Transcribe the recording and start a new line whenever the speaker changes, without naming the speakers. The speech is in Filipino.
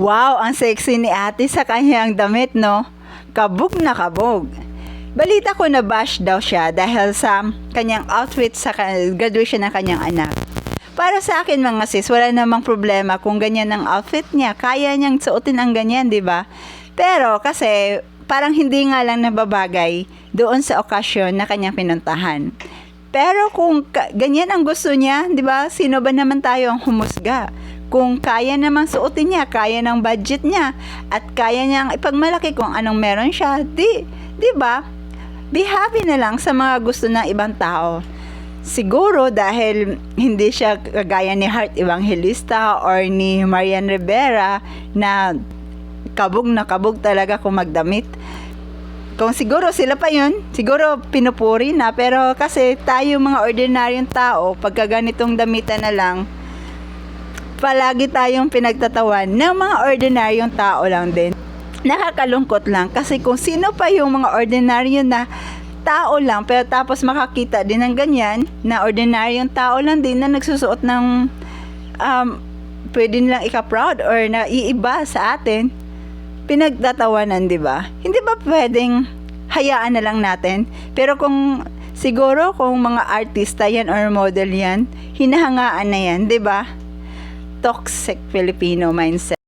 Wow, ang sexy ni ate sa kanyang damit, no? Kabog na kabog. Balita ko na bash daw siya dahil sa kanyang outfit sa graduation ng kanyang anak. Para sa akin mga sis, wala namang problema kung ganyan ang outfit niya. Kaya niyang suotin ang ganyan, di ba? Pero kasi parang hindi nga lang nababagay doon sa okasyon na kanyang pinuntahan. Pero kung ganyan ang gusto niya, di ba? Sino ba naman tayo ang humusga? Kung kaya namang suotin niya, kaya ng budget niya, at kaya niyang ipagmalaki kung anong meron siya, di ba? Be happy na lang sa mga gusto ng ibang tao. Siguro dahil hindi siya kagaya ni Heart Evangelista or ni Marian Rivera na kabog talaga kung magdamit. Kung siguro sila pa yun, siguro pinupuri na. Pero kasi tayo mga ordinaryong tao, pagka ganitong damitan na lang, palagi tayong pinagtatawan ng mga ordinaryong tao lang din. Nakakalungkot lang kasi kung sino pa yung mga ordinaryo na tao lang pero tapos makakita din ng ganyan na ordinaryong tao lang din na nagsusuot ng pwede nilang ika-proud or naiiba sa atin, pinagtatawanan, di ba? Hindi ba pwedeng hayaan na lang natin? Pero kung siguro kung mga artista yan or model yan, hinahangaan na yan, di ba? Toxic Filipino mindset.